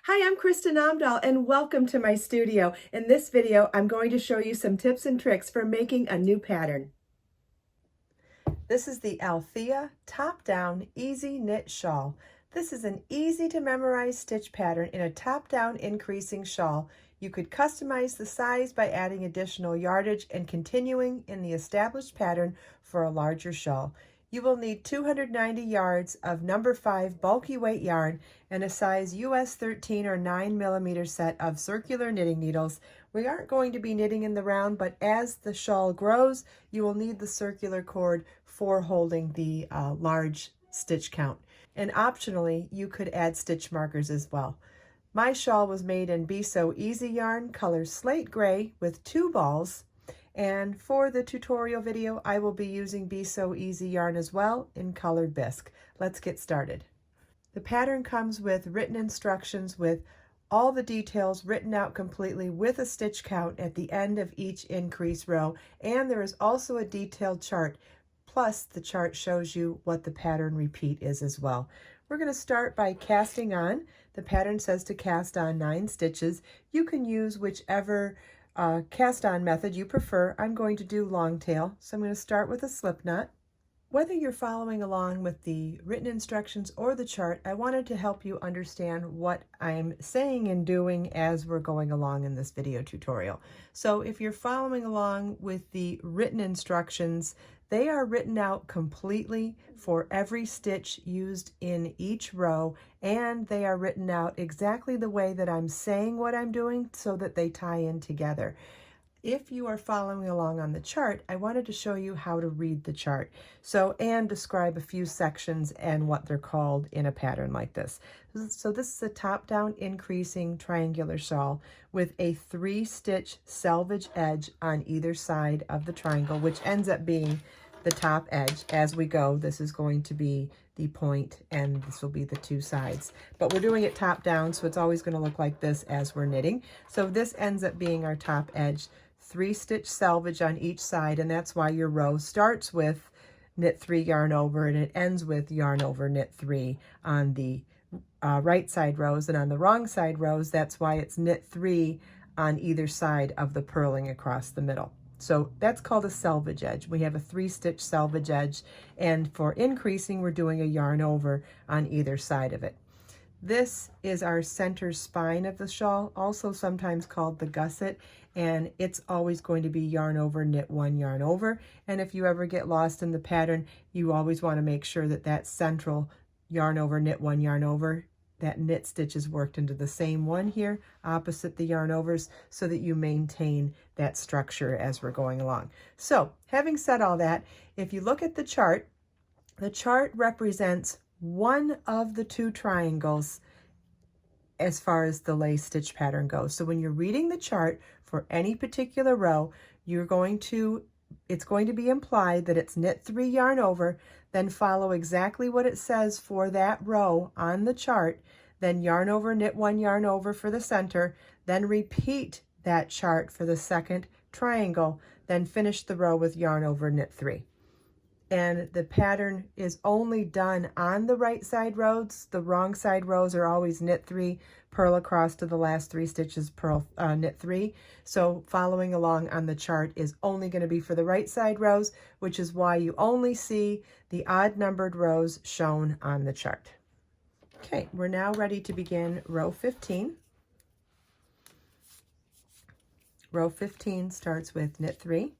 Hi, I'm Kristin Omdahl and welcome to my studio. In this video, I'm going to show you some tips and tricks for making a new pattern. This is the Althea top-down easy knit shawl. This is an easy to memorize stitch pattern in a top-down increasing shawl. You could customize the size by adding additional yardage and continuing in the established pattern for a larger shawl. You will need 290 yards of number 5 bulky weight yarn and a size US 13 or 9 millimeter set of circular knitting needles. We aren't going to be knitting in the round, but as the shawl grows, you will need the circular cord for holding the large stitch count. And optionally, you could add stitch markers as well. My shawl was made in Be So Easy yarn, color slate gray with 2 balls. And for the tutorial video, I will be using Be So Easy yarn as well in colored bisque. Let's get started. The pattern comes with written instructions with all the details written out completely with a stitch count at the end of each increase row. And there is also a detailed chart. Plus the chart shows you what the pattern repeat is as well. We're going to start by casting on. The pattern says to cast on 9 stitches. You can use whichever cast on method you prefer. I'm going to do long tail, so I'm going to start with a slip knot. Whether you're following along with the written instructions or the chart, I wanted to help you understand what I'm saying and doing as we're going along in this video tutorial. So if you're following along with the written instructions, they are written out completely for every stitch used in each row, and they are written out exactly the way that I'm saying what I'm doing so that they tie in together. If you are following along on the chart, I wanted to show you how to read the chart. And describe a few sections and what they're called in a pattern like this. So this is a top-down increasing triangular shawl with a 3-stitch selvage edge on either side of the triangle, which ends up being the top edge. As we go, this is going to be the point and this will be the 2 sides. But we're doing it top down, so it's always going to look like this as we're knitting. So this ends up being our top edge. 3-stitch selvage on each side, and that's why your row starts with knit 3 yarn over and it ends with yarn over knit 3 on the right side rows, and on the wrong side rows, that's why it's knit 3 on either side of the purling across the middle. So that's called a selvage edge. We have a 3-stitch selvage edge, and for increasing, we're doing a yarn over on either side of it. This is our center spine of the shawl, also sometimes called the gusset, and it's always going to be yarn over, knit 1, yarn over. And if you ever get lost in the pattern, you always want to make sure that that central yarn over, knit 1, yarn over, that knit stitch is worked into the same one here, opposite the yarn overs, so that you maintain that structure as we're going along. So having said all that, if you look at the chart represents one of the 2 triangles as far as the lace stitch pattern goes. So when you're reading the chart for any particular row, it's going to be implied that it's knit 3, yarn over, then follow exactly what it says for that row on the chart, then yarn over, knit 1, yarn over for the center, then repeat that chart for the second triangle, then finish the row with yarn over, knit 3. And the pattern is only done on the right side rows. The wrong side rows are always knit 3, purl across to the last 3 stitches, purl, knit 3. So following along on the chart is only going to be for the right side rows, which is why you only see the odd numbered rows shown on the chart. Okay, we're now ready to begin row 15. Row 15 starts with knit 3,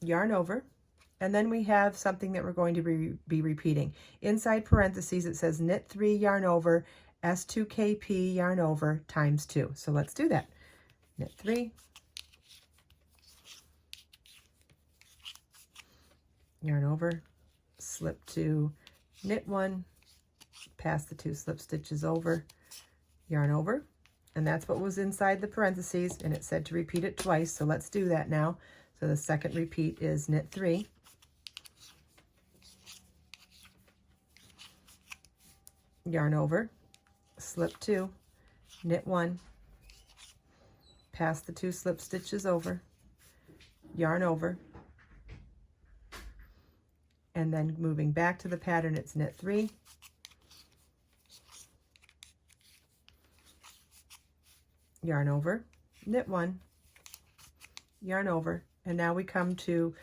yarn over, and then we have something that we're going to be repeating. Inside parentheses, it says knit 3, yarn over, S2KP, yarn over, times 2. So let's do that. Knit 3, yarn over, slip 2, knit 1, pass the 2 slip stitches over, yarn over, and that's what was inside the parentheses, and it said to repeat it twice, so let's do that now. So the second repeat is knit 3, yarn over, slip 2, knit 1, pass the 2 slip stitches over, yarn over, and then moving back to the pattern, it's knit 3, yarn over, knit 1, yarn over, and now we come to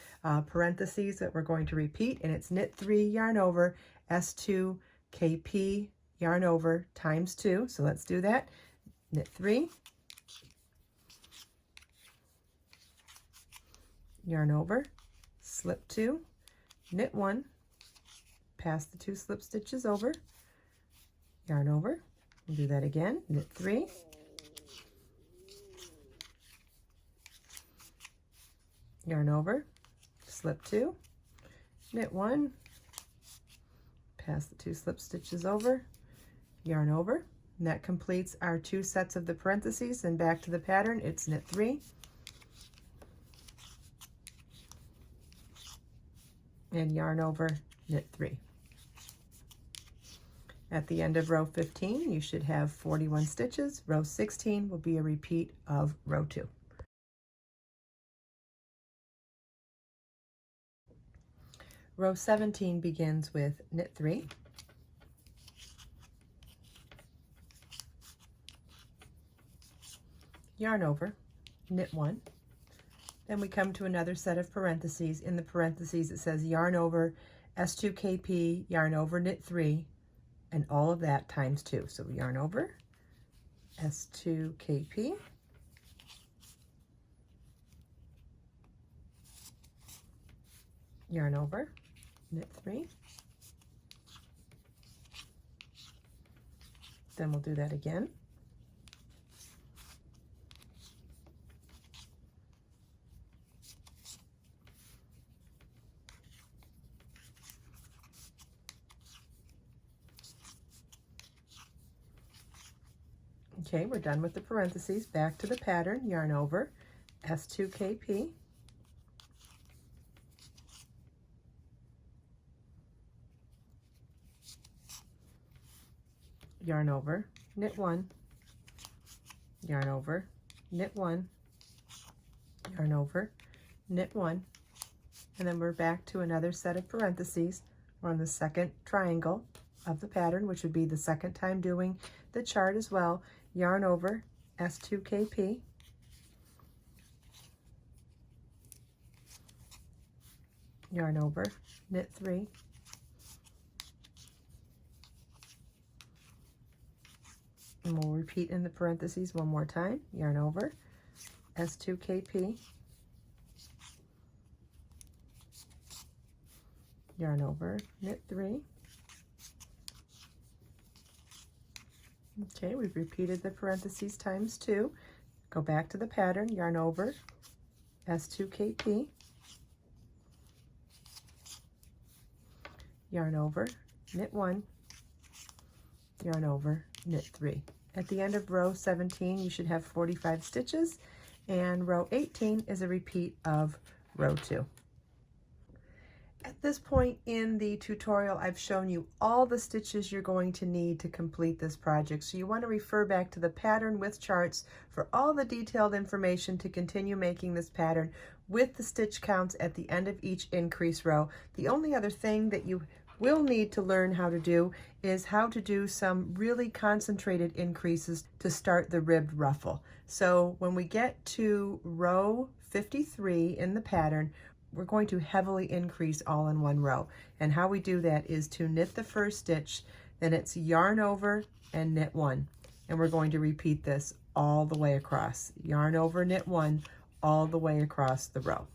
parentheses that we're going to repeat, and it's knit 3, yarn over, S2, KP, yarn over, times 2. So let's do that. Knit 3, yarn over, slip 2, knit 1, pass the 2 slip stitches over, yarn over, we'll do that again, knit 3, yarn over, slip 2, knit 1, pass the 2 slip stitches over, yarn over, and that completes our 2 sets of the parentheses. And back to the pattern, it's knit 3, and yarn over, knit 3. At the end of row 15, you should have 41 stitches. Row 16 will be a repeat of row 2. Row 17 begins with knit 3, yarn over, knit 1. Then we come to another set of parentheses. In the parentheses, it says yarn over, S2 KP, yarn over, knit 3, and all of that times 2. So yarn over, S2 KP, yarn over, knit 3, then we'll do that again, okay, we're done with the parentheses. Back to the pattern, yarn over, S2 KP, yarn over, knit 1, yarn over, knit 1, yarn over, knit 1, and then we're back to another set of parentheses. We're on the second triangle of the pattern, which would be the second time doing the chart as well. Yarn over, S2 KP, yarn over, knit 3, and we'll repeat in the parentheses one more time. Yarn over, S2 KP, yarn over, knit 3. Okay, we've repeated the parentheses times 2. Go back to the pattern, yarn over, S2 KP, yarn over, knit 1, yarn over, knit 3. At the end of row 17, you should have 45 stitches, and row 18 is a repeat of row 2. At this point in the tutorial, I've shown you all the stitches you're going to need to complete this project. So you want to refer back to the pattern with charts for all the detailed information to continue making this pattern with the stitch counts at the end of each increase row. The only other thing that you will need to learn how to do is how to do some really concentrated increases to start the ribbed ruffle. So when we get to row 53 in the pattern, we're going to heavily increase all in one row. And how we do that is to knit the first stitch, then it's yarn over and knit 1. And we're going to repeat this all the way across. Yarn over, knit 1, all the way across the row.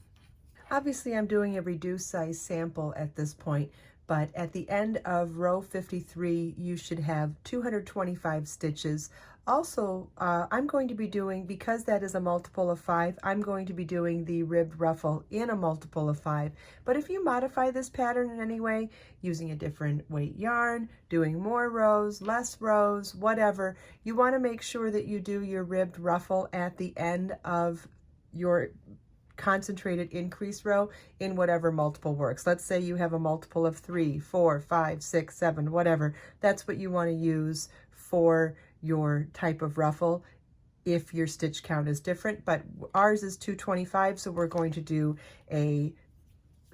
Obviously, I'm doing a reduced size sample at this point, but at the end of row 53, you should have 225 stitches. Also, I'm going to be doing, because that is a multiple of 5, I'm going to be doing the ribbed ruffle in a multiple of 5. But if you modify this pattern in any way, using a different weight yarn, doing more rows, less rows, whatever, you want to make sure that you do your ribbed ruffle at the end of your concentrated increase row in whatever multiple works. Let's say you have a multiple of 3, 4, 5, 6, 7, whatever. That's what you want to use for your type of ruffle if your stitch count is different, but ours is 225, so we're going to do a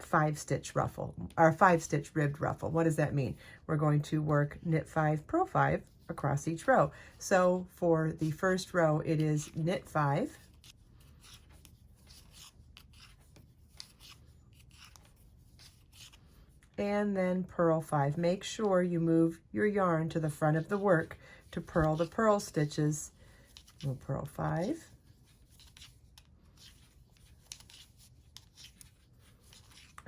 5-stitch ruffle, or 5-stitch ribbed ruffle. What does that mean? We're going to work knit 5, purl 5 across each row. So for the first row, it is knit 5, and then purl 5. Make sure you move your yarn to the front of the work to purl the purl stitches. We'll purl 5.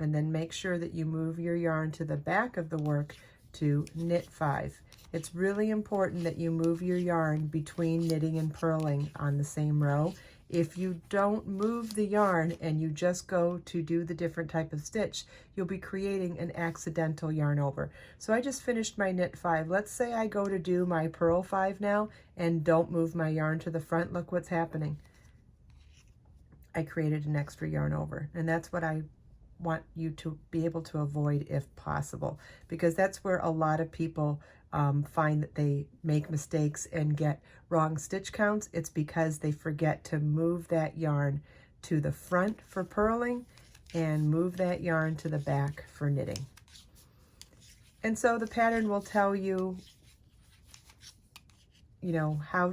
And then make sure that you move your yarn to the back of the work to knit 5. It's really important that you move your yarn between knitting and purling on the same row. If you don't move the yarn and you just go to do the different type of stitch, you'll be creating an accidental yarn over. So I just finished my knit 5. Let's say I go to do my purl 5 now and don't move my yarn to the front. Look what's happening. I created an extra yarn over, and that's what I want you to be able to avoid if possible, because that's where a lot of people find that they make mistakes and get wrong stitch counts. It's because they forget to move that yarn to the front for purling and move that yarn to the back for knitting. And so the pattern will tell you, you know,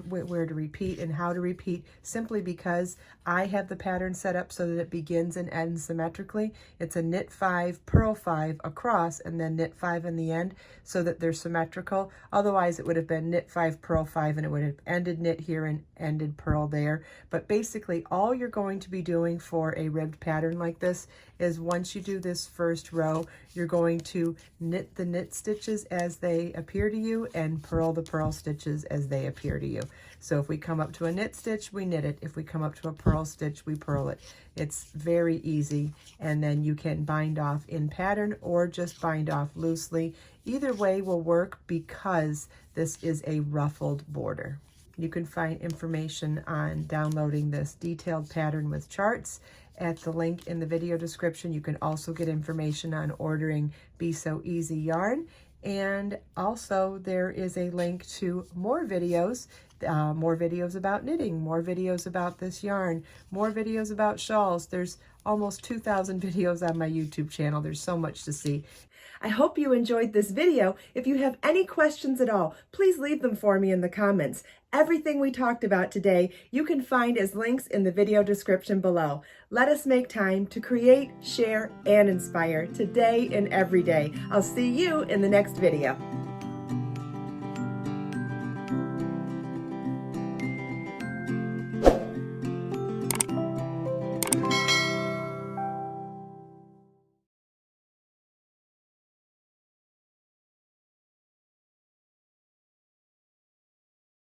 where to repeat and how to repeat, simply because I have the pattern set up so that it begins and ends symmetrically. It's a knit 5, purl 5 across, and then knit 5 in the end so that they're symmetrical. Otherwise, it would have been knit 5, purl 5, and it would have ended knit here and ended purl there. But basically, all you're going to be doing for a ribbed pattern like this is once you do this first row, you're going to knit the knit stitches as they appear to you and purl the purl stitches as they appear to you. So if we come up to a knit stitch, we knit it. If we come up to a purl stitch, we purl it. It's very easy, and then you can bind off in pattern or just bind off loosely. Either way will work because this is a ruffled border. You can find information on downloading this detailed pattern with charts at the link in the video description. You can also get information on ordering Be So Easy yarn. And also there is a link to more videos about knitting, more videos about this yarn, more videos about shawls. There's almost 2,000 videos on my YouTube channel. There's so much to see. I hope you enjoyed this video. If you have any questions at all, please leave them for me in the comments. Everything we talked about today, you can find as links in the video description below. Let us make time to create, share, and inspire today and every day. I'll see you in the next video.